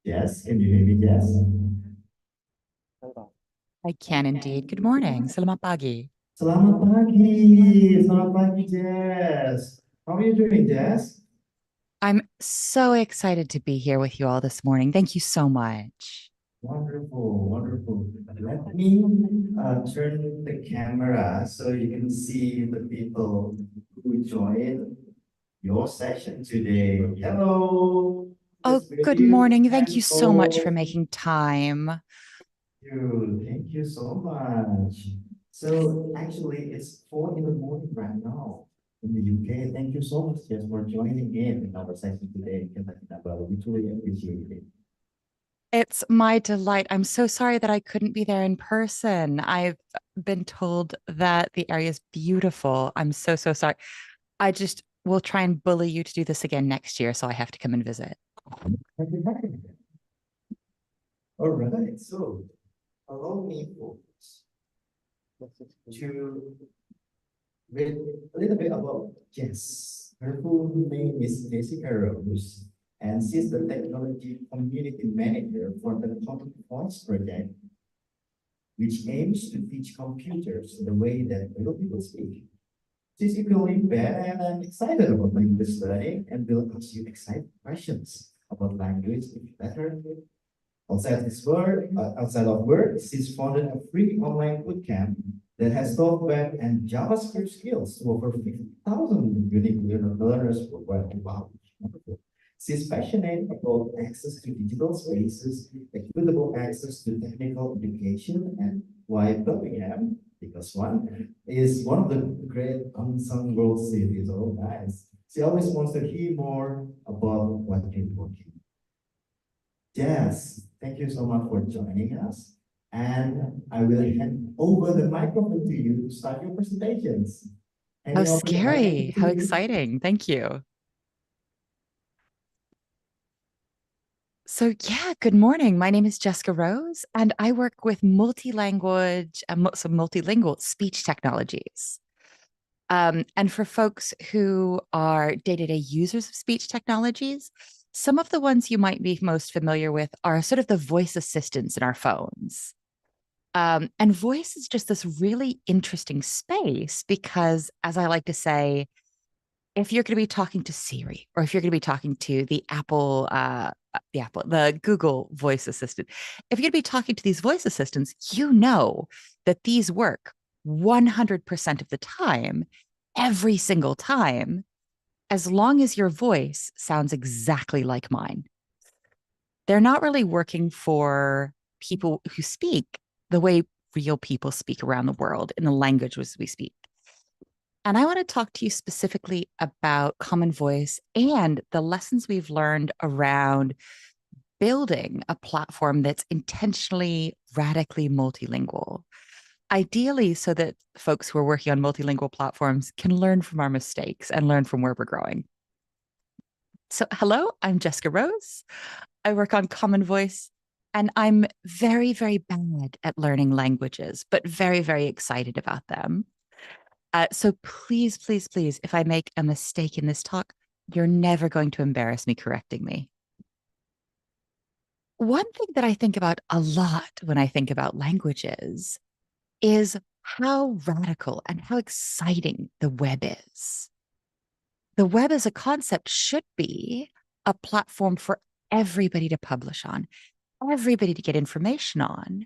Yes, can you hear me? Yes. I can indeed. Good morning. Selamat pagi. Selamat pagi. Selamat pagi, Jess. How are you doing, Jess? I'm so excited to be here with you all this morning. Thank you so much. Wonderful, wonderful. Let me turn the camera so you can see the people who joined your session today. Hello, Oh, it's good William morning. Thank you and so much for Cole. making time. Thank you so much. So actually, it's 4 in the morning right now in the UK. Thank you so much, Jess, for joining in our session today. We truly appreciate it. It's my delight. I'm so sorry that I couldn't be there in person. I've been told that the area is beautiful. I'm so, so sorry. I just will try and bully you to do this again next year, so I have to come and visit. All right, so allow me, folks, to read a little bit about Jess. Her full name is Jessica Rose, and she's the technology community manager for the Common Voice project, which aims to teach computers the way that real people speak. She's equally bad and excited about language learning and will ask you exciting questions about language to be better. Outside of work, she's founded a free online bootcamp that has taught web and JavaScript skills to over 50,000 unique learners worldwide. Wow, wonderful. She's passionate about access to digital spaces, equitable access to technical education, and why Birmingham, because one of the great unsung world cities. Oh, nice. She always wants to hear more about what you're working. Yes, thank you so much for joining us. And I will hand over the microphone to you to start your presentations. How Handing over the microphone scary. to How you. exciting. Thank you. So, yeah, good morning. My name is Jessica Rose, and I work with multilingual speech technologies. And for folks who are day-to-day users of speech technologies, some of the ones you might be most familiar with are sort of the voice assistants in our phones. And voice is just this really interesting space because, as I like to say, if you're going to be talking to Siri or if you're going to be talking to the Google voice assistant, if you're going to be talking to these voice assistants, you know that these work 100% of the time, every single time, as long as your voice sounds exactly like mine. They're not really working for people who speak the way real people speak around the world in the languages we speak. And I want to talk to you specifically about Common Voice and the lessons we've learned around building a platform that's intentionally, radically multilingual. Ideally, so that folks who are working on multilingual platforms can learn from our mistakes and learn from where we're growing. So, hello, I'm Jessica Rose. I work on Common Voice, and I'm very, very bad at learning languages, but very, very excited about them. So please, please, please, if I make a mistake in this talk, you're never going to embarrass me correcting me. One thing that I think about a lot when I think about languages is how radical and how exciting the web is. The web as a concept should be a platform for everybody to publish on, everybody to get information on.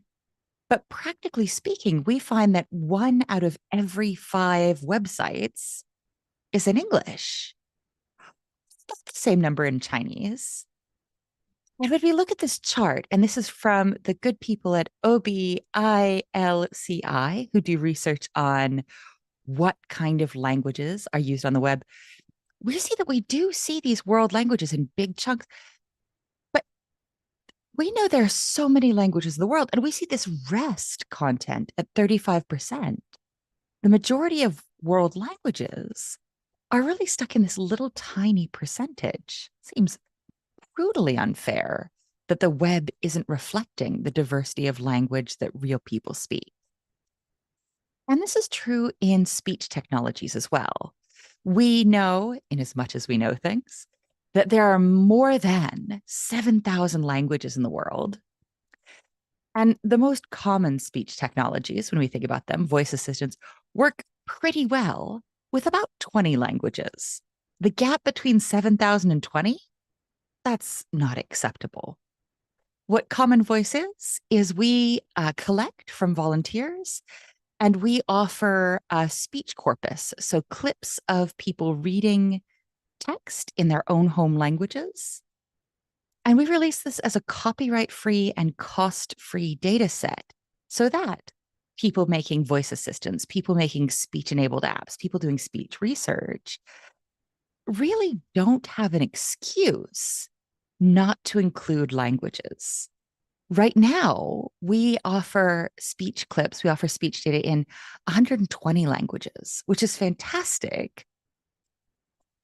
But practically speaking, we find that one out of every five websites is in English. It's the same number in Chinese. And when we look at this chart, and this is from the good people at OBILCI, who do research on what kind of languages are used on the web, we see that we do see these world languages in big chunks, but we know there are so many languages in the world, and we see this rest content at 35%. The majority of world languages are really stuck in this little tiny percentage. Seems brutally unfair that the web isn't reflecting the diversity of language that real people speak. And this is true in speech technologies as well. We know, in as much as we know things, that there are more than 7,000 languages in the world. And the most common speech technologies, when we think about them, voice assistants, work pretty well with about 20 languages. The gap between 7,000 and 20, that's not acceptable. What Common Voice is we collect from volunteers and we offer a speech corpus. So clips of people reading text in their own home languages. And we release this as a copyright free and cost free data set so that people making voice assistants, people making speech enabled apps, people doing speech research really don't have an excuse not to include languages. Right now, we offer speech clips, we offer speech data in 120 languages, which is fantastic.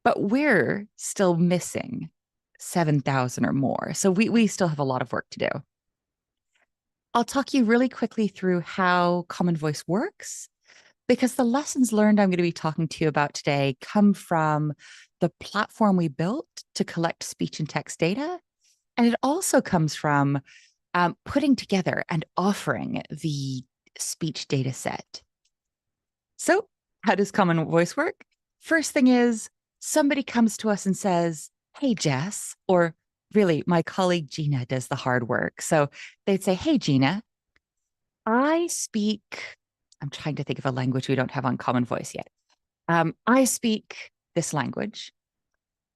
But we're still missing 7,000 or more. So we still have a lot of work to do. I'll talk you really quickly through how Common Voice works, because the lessons learned I'm going to be talking to you about today come from the platform we built to collect speech and text data. And it also comes from putting together and offering the speech data set. So, how does Common Voice work? First thing is somebody comes to us and says, "Hey, Jess," or really, my colleague Gina does the hard work. So they'd say, "Hey, Gina, I speak," I'm trying to think of a language we don't have on Common Voice yet. I speak this language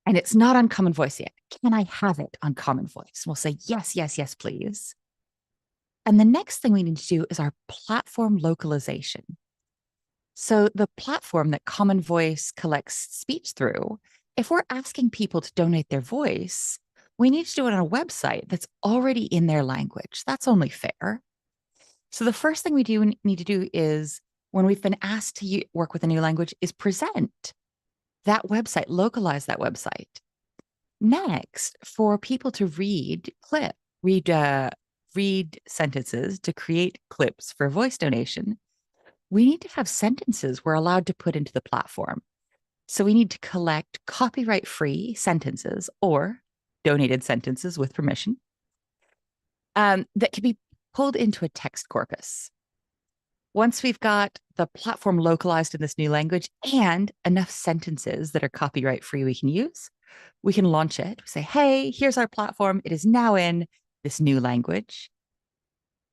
and it's not on Common Voice yet. Can I have it on Common Voice? We'll say, yes, yes, yes, please. And the next thing we need to do is our platform localization. So the platform that Common Voice collects speech through, if we're asking people to donate their voice, we need to do it on a website that's already in their language. That's only fair. So the first thing we need to do is when we've been asked to work with a new language is present that website, localize that website. Next, for people to read sentences to create clips for voice donation, we need to have sentences we're allowed to put into the platform. So we need to collect copyright-free sentences or donated sentences with permission that can be pulled into a text corpus. Once we've got the platform localized in this new language and enough sentences that are copyright-free we can use, we can launch it. We say, "Hey, here's our platform. It is now in this new language."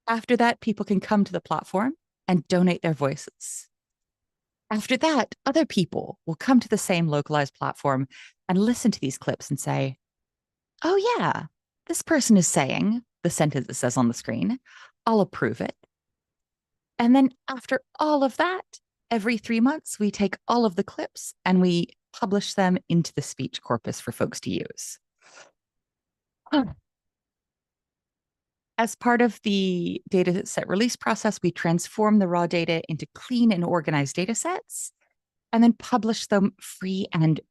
After that, people can come to the platform and donate their voices. After that, other people will come to the same localized platform and listen to these clips and say, "Oh, yeah, this person is saying the sentence it says on the screen. I'll approve it." And then after all of that, every 3 months, we take all of the clips and we publish them into the speech corpus for folks to use. As part of the data set release process, we transform the raw data into clean and organized data sets and then publish them free and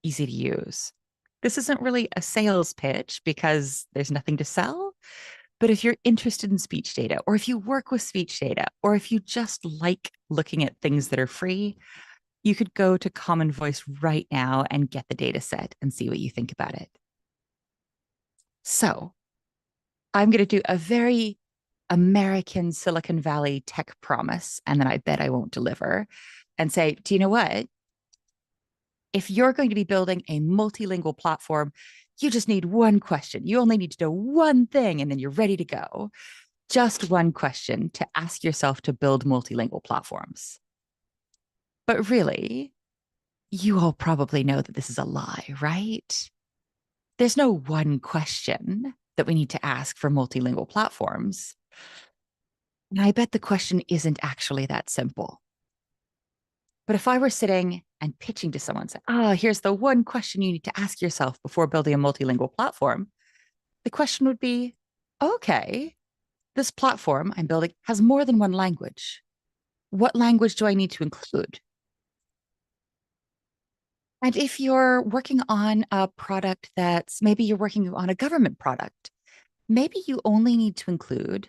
easy to use. This isn't really a sales pitch because there's nothing to sell. But if you're interested in speech data, or if you work with speech data, or if you just like looking at things that are free, you could go to Common Voice right now and get the data set and see what you think about it. So I'm going to do a very American Silicon Valley tech promise, and then I bet I won't deliver, and say, do you know what? If you're going to be building a multilingual platform, you just need one question. You only need to know one thing, and then you're ready to go. Just one question to ask yourself to build multilingual platforms. But really, you all probably know that this is a lie, right? There's no one question that we need to ask for multilingual platforms. And I bet the question isn't actually that simple. But if I were sitting and pitching to someone, say, here's the one question you need to ask yourself before building a multilingual platform, the question would be, okay, this platform I'm building has more than one language. What language do I need to include? And if you're working on a product maybe you're working on a government product, maybe you only need to include,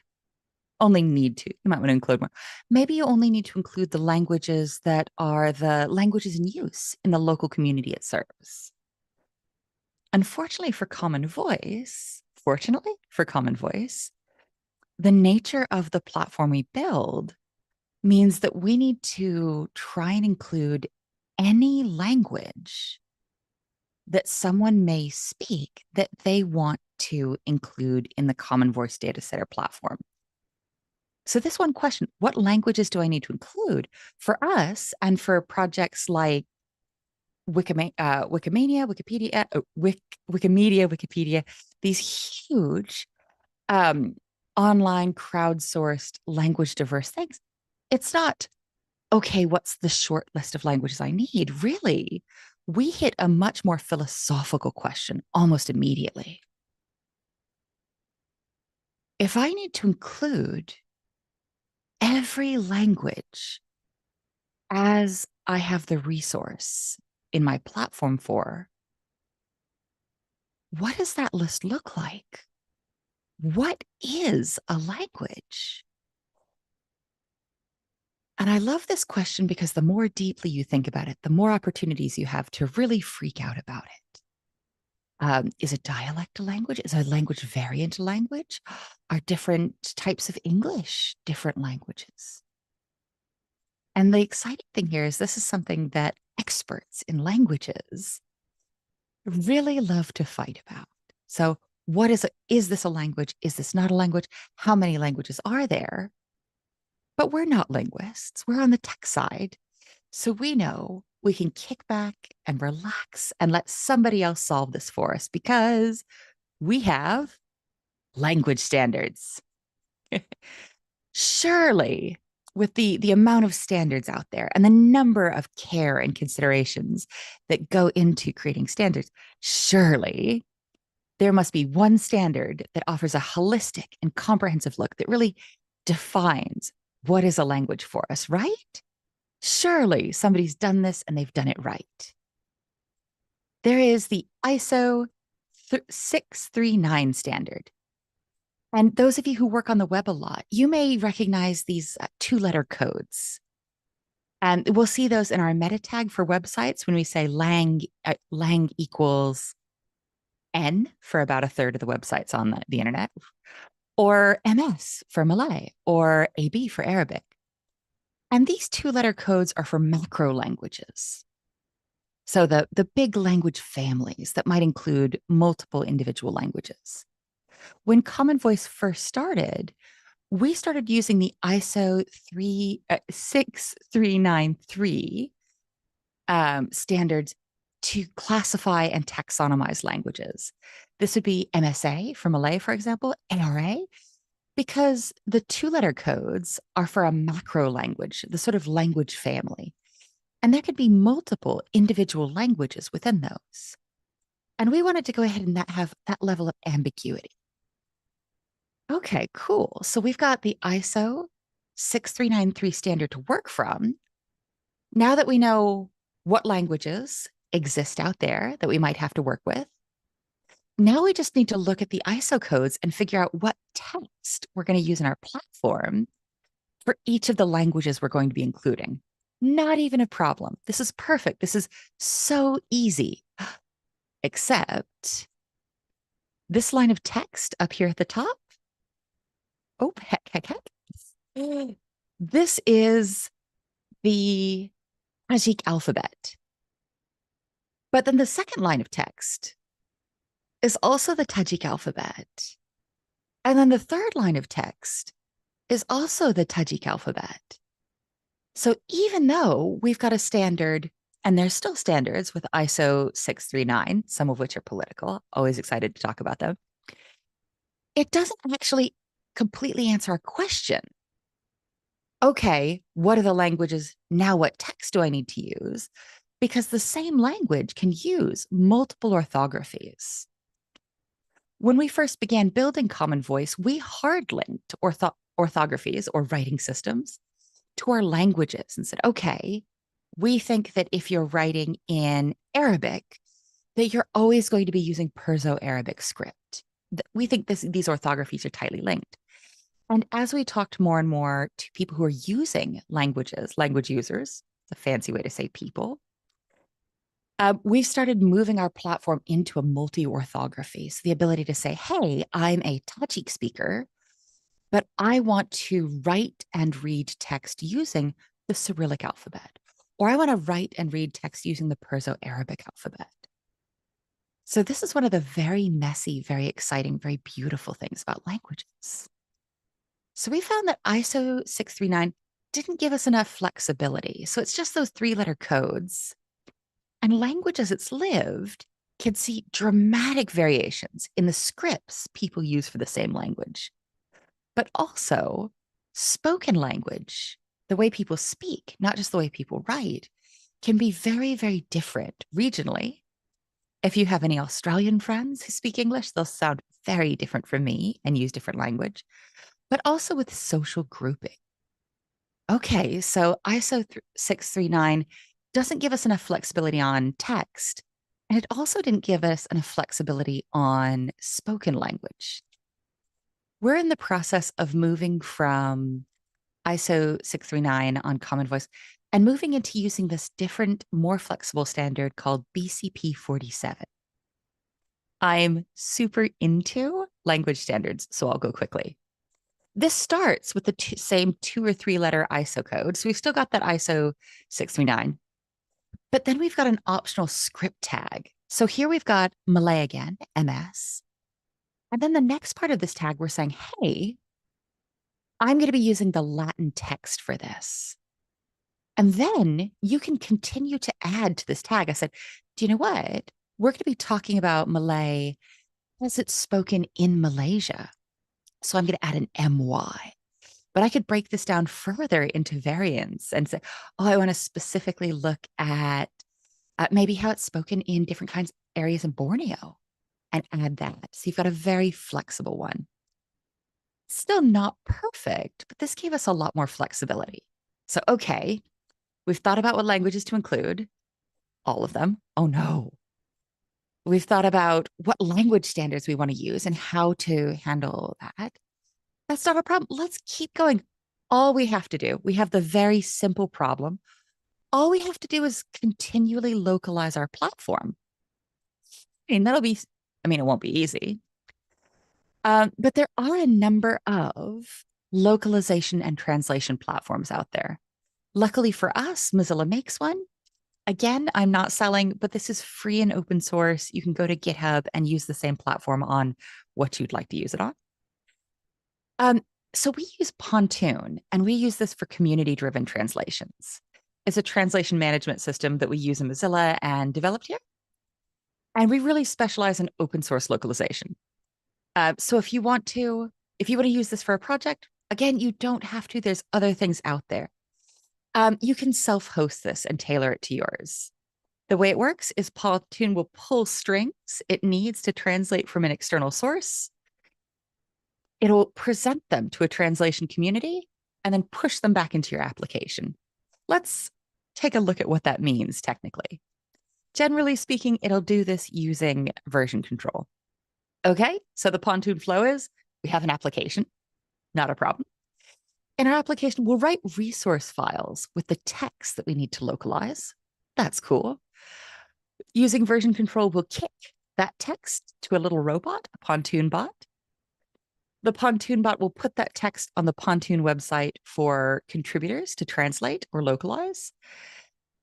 you might want to include more. Maybe you only need to include the languages that are the languages in use in the local community it serves. Unfortunately for Common Voice, fortunately for Common Voice, the nature of the platform we build means that we need to try and include any language that someone may speak that they want to include in the Common Voice data set or platform. So this one question, what languages do I need to include? For us and for projects like Wikimedia, these huge online crowdsourced language diverse things, it's not, okay, what's the short list of languages I need? Really, we hit a much more philosophical question almost immediately. If I need to include every language as I have the resource in my platform for, what does that list look like? What is a language? And I love this question because the more deeply you think about it, the more opportunities you have to really freak out about it. Is a dialect a language? Is a language variant a language? Are different types of English different languages? And the exciting thing here is this is something that experts in languages really love to fight about. So, what is this a language? Is this not a language? How many languages are there? But we're not linguists. We're on the tech side. So we know we can kick back and relax and let somebody else solve this for us because we have language standards. Surely, with the amount of standards out there and the number of care and considerations that go into creating standards, surely there must be one standard that offers a holistic and comprehensive look that really defines what is a language for us, right? Surely somebody's done this and they've done it right. There is the ISO 639 standard. And those of you who work on the web a lot, you may recognize these two-letter codes. And we'll see those in our meta tag for websites when we say lang equals N for about a third of the websites on the internet, or MS for Malay, or AB for Arabic. And these two-letter codes are for macro languages. So the big language families that might include multiple individual languages. When Common Voice first started, we started using the ISO 6393 standards to classify and taxonomize languages. This would be MSA for Malay, for example, ARA, because the two-letter codes are for a macro language, the sort of language family. And there could be multiple individual languages within those. And we wanted to go ahead and have that level of ambiguity. Okay, cool. So we've got the ISO 6393 standard to work from. Now that we know what languages exist out there that we might have to work with, now we just need to look at the ISO codes and figure out what text we're going to use in our platform for each of the languages we're going to be including. Not even a problem. This is perfect. This is so easy. Except this line of text up here at the top. Oh, heck. This is the Tajik alphabet. But then the second line of text is also the Tajik alphabet. And then the third line of text is also the Tajik alphabet. So even though we've got a standard, and there's still standards with ISO 639, some of which are political, always excited to talk about them, it doesn't actually completely answer our question. Okay, what are the languages? Now what text do I need to use? Because the same language can use multiple orthographies. When we first began building Common Voice, we hard linked orthographies or writing systems to our languages and said, okay, we think that if you're writing in Arabic, that you're always going to be using Perso-Arabic script. We think these orthographies are tightly linked. And as we talked more and more to people who are using language users, it's a fancy way to say people, We've started moving our platform into a multi-orthography. So the ability to say, hey, I'm a Tajik speaker, but I want to write and read text using the Cyrillic alphabet, or I want to write and read text using the Perso-Arabic alphabet. So this is one of the very messy, very exciting, very beautiful things about languages. So we found that ISO 639 didn't give us enough flexibility. So it's just those 3-letter codes. And language as it's lived can see dramatic variations in the scripts people use for the same language. But also, spoken language, the way people speak, not just the way people write, can be very, very different regionally. If you have any Australian friends who speak English, they'll sound very different from me and use different language, but also with social grouping. Okay, so ISO 639 doesn't give us enough flexibility on text, and it also didn't give us enough flexibility on spoken language. We're in the process of moving from ISO 639 on Common Voice and moving into using this different, more flexible standard called BCP 47. I'm super into language standards, so I'll go quickly. This starts with the same 2 or 3-letter ISO code. So we've still got that ISO 639, but then we've got an optional script tag. So here we've got Malay again, MS. And then the next part of this tag, we're saying, hey, I'm going to be using the Latin text for this. And then you can continue to add to this tag. I said, do you know what? We're going to be talking about Malay as it's spoken in Malaysia. So I'm going to add an MY. But I could break this down further into variants and say, oh, I want to specifically look at maybe how it's spoken in different kinds of areas in Borneo and add that. So you've got a very flexible one. Still not perfect, but this gave us a lot more flexibility. So, okay, we've thought about what languages to include, all of them. Oh no. We've thought about what language standards we want to use and how to handle that. That's not a problem. Let's keep going. All we have to do, we have the very simple problem. All we have to do is continually localize our platform. And that'll be, it won't be easy. But there are a number of localization and translation platforms out there. Luckily for us, Mozilla makes one. Again, I'm not selling, but this is free and open source. You can go to GitHub and use the same platform on what you'd like to use it on. So we use Pontoon, and we use this for community-driven translations. It's a translation management system that we use in Mozilla and developed here. And we really specialize in open source localization. So if you want to use this for a project, again, you don't have to. There's other things out there. You can self-host this and tailor it to yours. The way it works is Pontoon will pull strings it needs to translate from an external source. It'll present them to a translation community and then push them back into your application. Let's take a look at what that means technically. Generally speaking, it'll do this using version control. Okay, so the Pontoon flow is we have an application, not a problem. In our application, we'll write resource files with the text that we need to localize. That's cool. Using version control, we'll kick that text to a little robot, a Pontoon bot. The Pontoon bot will put that text on the Pontoon website for contributors to translate or localize.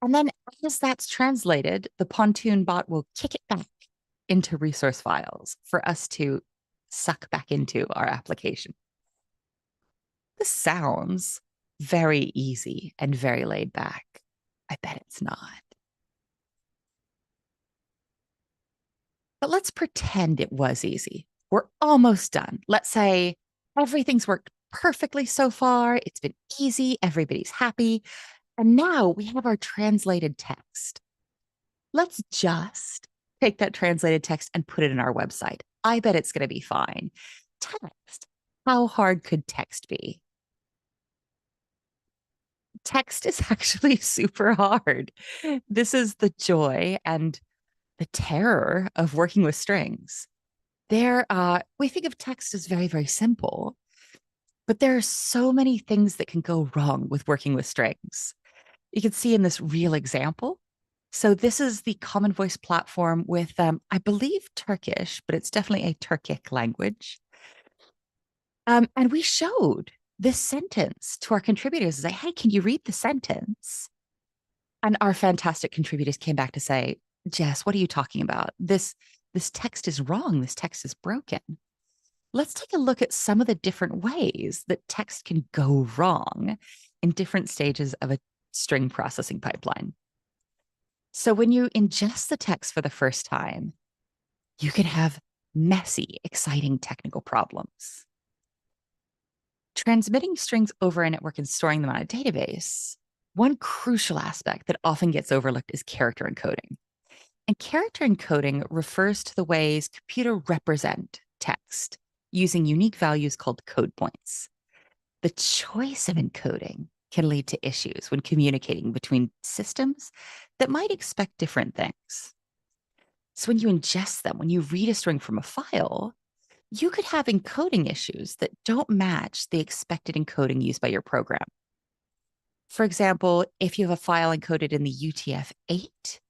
And then as that's translated, the Pontoon bot will kick it back into resource files for us to suck back into our application. This sounds very easy and very laid back. I bet it's not. But let's pretend it was easy. We're almost done. Let's say everything's worked perfectly so far. It's been easy. Everybody's happy. And now we have our translated text. Let's just take that translated text and put it in our website. I bet it's going to be fine. Text. How hard could text be? Text is actually super hard. This is the joy and the terror of working with strings. We think of text as very, very simple, but there are so many things that can go wrong with working with strings. You can see in this real example, So this is the Common Voice platform with, I believe, Turkish, but it's definitely a Turkic language. And we showed this sentence to our contributors, like, hey, can you read the sentence? And our fantastic contributors came back to say, Jess, what are you talking about? This text is wrong. This text is broken. Let's take a look at some of the different ways that text can go wrong in different stages of a string processing pipeline. So when you ingest the text for the first time, you can have messy, exciting technical problems. Transmitting strings over a network and storing them on a database, one crucial aspect that often gets overlooked is character encoding. And character encoding refers to the ways computers represent text using unique values called code points. The choice of encoding can lead to issues when communicating between systems that might expect different things. So when you ingest them, when you read a string from a file, you could have encoding issues that don't match the expected encoding used by your program. For example, if you have a file encoded in the UTF-8,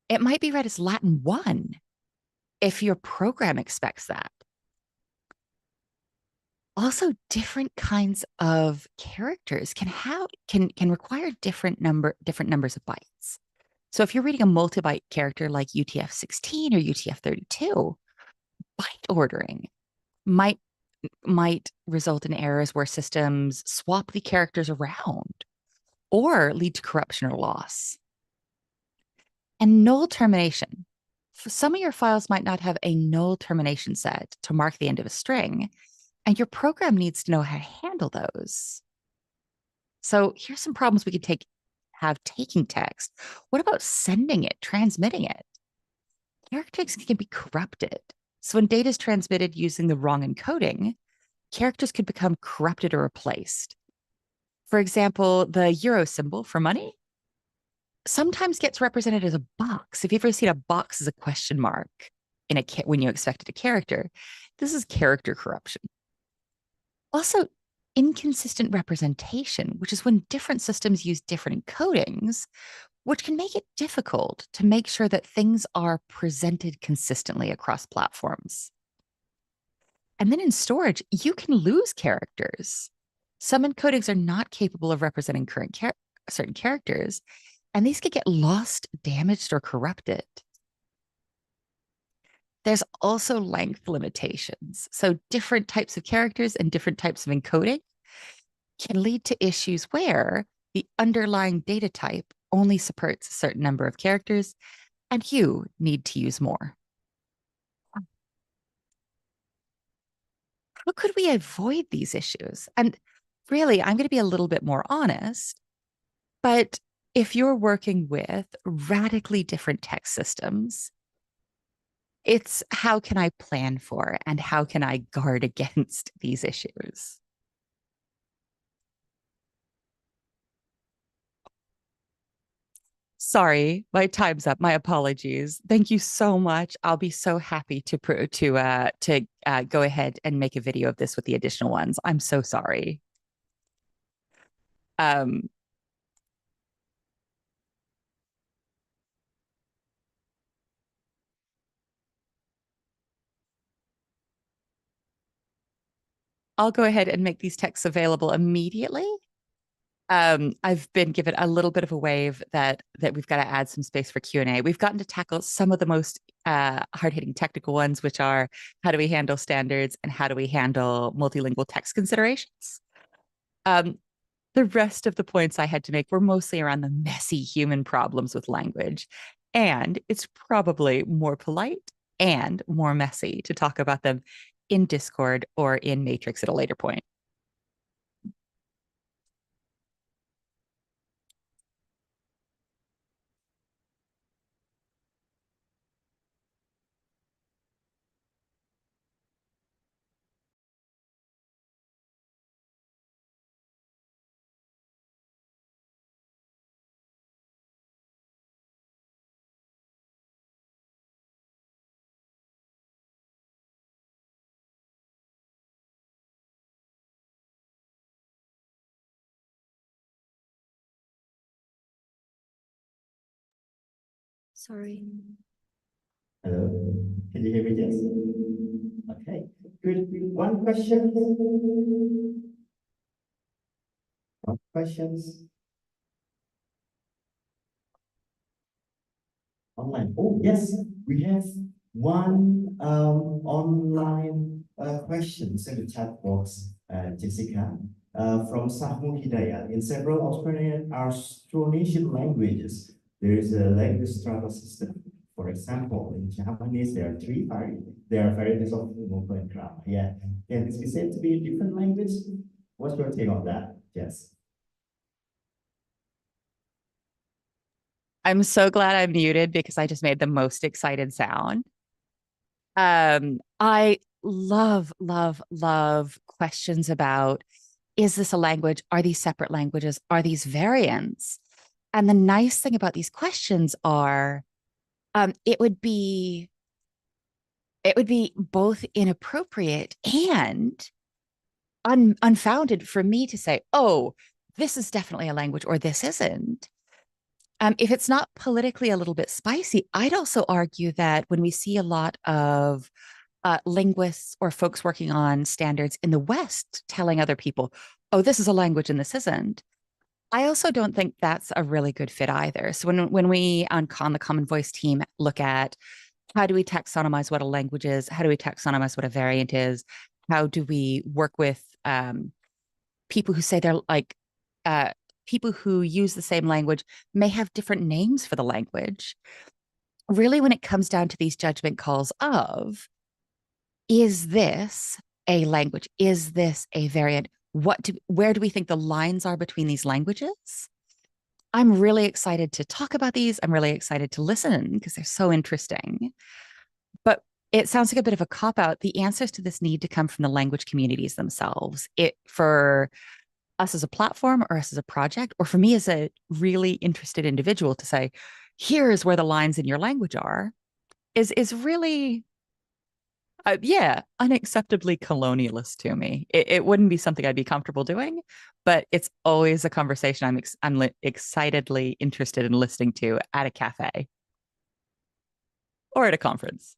it might be read as Latin 1 if your program expects that. Also, different kinds of characters can require different numbers of bytes. So if you're reading a multi-byte character like UTF-16 or UTF-32, byte ordering might result in errors where systems swap the characters around or lead to corruption or loss. And null termination. Some of your files might not have a null termination set to mark the end of a string, and your program needs to know how to handle those. So here's some problems we could have taking text. What about sending it, transmitting it? Characters can be corrupted. So when data is transmitted using the wrong encoding, characters could become corrupted or replaced. For example, the euro symbol for money sometimes gets represented as a box. If you've ever seen a box as a question mark when you expected a character, this is character corruption. Also, inconsistent representation, which is when different systems use different encodings, which can make it difficult to make sure that things are presented consistently across platforms. And then in storage, you can lose characters. Some encodings are not capable of representing certain characters, and these could get lost, damaged, or corrupted. There's also length limitations. So different types of characters and different types of encoding can lead to issues where the underlying data type only supports a certain number of characters, and you need to use more. How could we avoid these issues? And really, I'm going to be a little bit more honest, but if you're working with radically different text systems, it's how can I plan for and how can I guard against these issues? Sorry, my time's up. My apologies. Thank you so much. I'll be so happy to go ahead and make a video of this with the additional ones. I'm so sorry. Um, I'll go ahead and make these texts available immediately. I've been given a little bit of a wave that we've got to add some space for Q&A. We've gotten to tackle some of the most hard-hitting technical ones, which are how do we handle standards and how do we handle multilingual text considerations. Um, the rest of the points I had to make were mostly around the messy human problems with language. And it's probably more polite and more messy to talk about them in Discord or in Matrix at a later point. Sorry. Hello, can you hear me, Jess? Okay, good. One question? One questions? Online. Oh, yes, we have one online questions in the chat box, Jessica, from Sahmu Hidayat. In several Austronesian languages, there is a language strata system. For example, in Japanese, there are three varieties. There are varieties of vocal and grammar. Yeah, can this be said to be a different language? What's your take on that, Jess? I'm so glad I'm muted because I just made the most excited sound. I love, love, love questions about, is this a language? Are these separate languages? Are these variants? And the nice thing about these questions are, it would be both inappropriate and unfounded for me to say, oh, this is definitely a language or this isn't. If it's not politically a little bit spicy, I'd also argue that when we see a lot of linguists or folks working on standards in the West telling other people, oh, this is a language and this isn't, I also don't think that's a really good fit either. So when we on the Common Voice team look at how do we taxonomize what a language is, how do we taxonomize what a variant is, how do we work with people who say they're like people who use the same language may have different names for the language. Really, when it comes down to these judgment calls of, is this a language? Is this a variant? Where do we think the lines are between these languages? I'm really excited to talk about these. I'm really excited to listen because they're so interesting. But it sounds like a bit of a cop out. The answers to this need to come from the language communities themselves. For us as a platform or us as a project, or for me as a really interested individual to say, here's where the lines in your language are, is really, unacceptably colonialist to me. It wouldn't be something I'd be comfortable doing, but it's always a conversation I'm excitedly interested in listening to at a cafe or at a conference.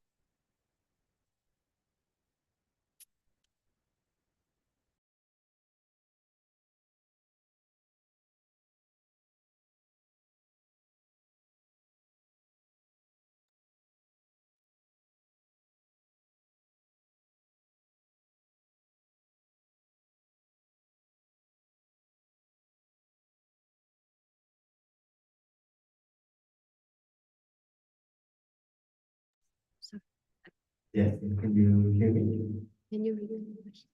Yes, can you hear me? Can you read the question?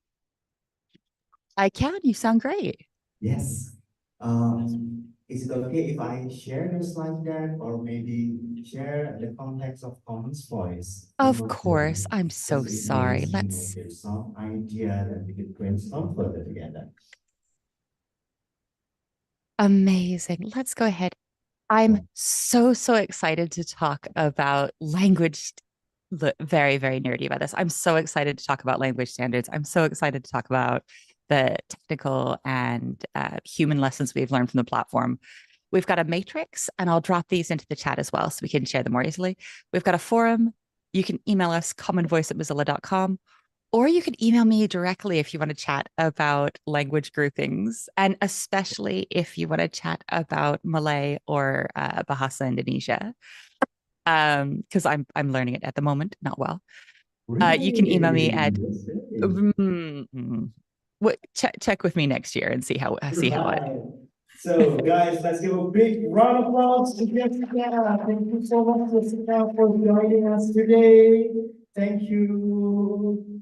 I can. You sound great. Yes. Is it okay if I share the slide deck or maybe share the context of Commons Voice? Of course. I'm so Just in sorry. case, Let's there's some idea that we could brainstorm further together. Amazing. Let's go ahead. I'm so, so excited to talk about language. Very, very nerdy about this. I'm so excited to talk about language standards. I'm so excited to talk about the technical and human lessons we've learned from the platform. We've got a matrix, and I'll drop these into the chat as well so we can share them more easily. We've got a forum. You can email us commonvoice@mozilla.com, or you can email me directly if you want to chat about language groupings, and especially if you want to chat about Malay or Bahasa Indonesia, because I'm learning it at the moment, not well. You can email me at check with me next year and see how I. So, guys, let's give a big round of applause to Jessica. Thank you so much, Jessica, for joining us today. Thank you.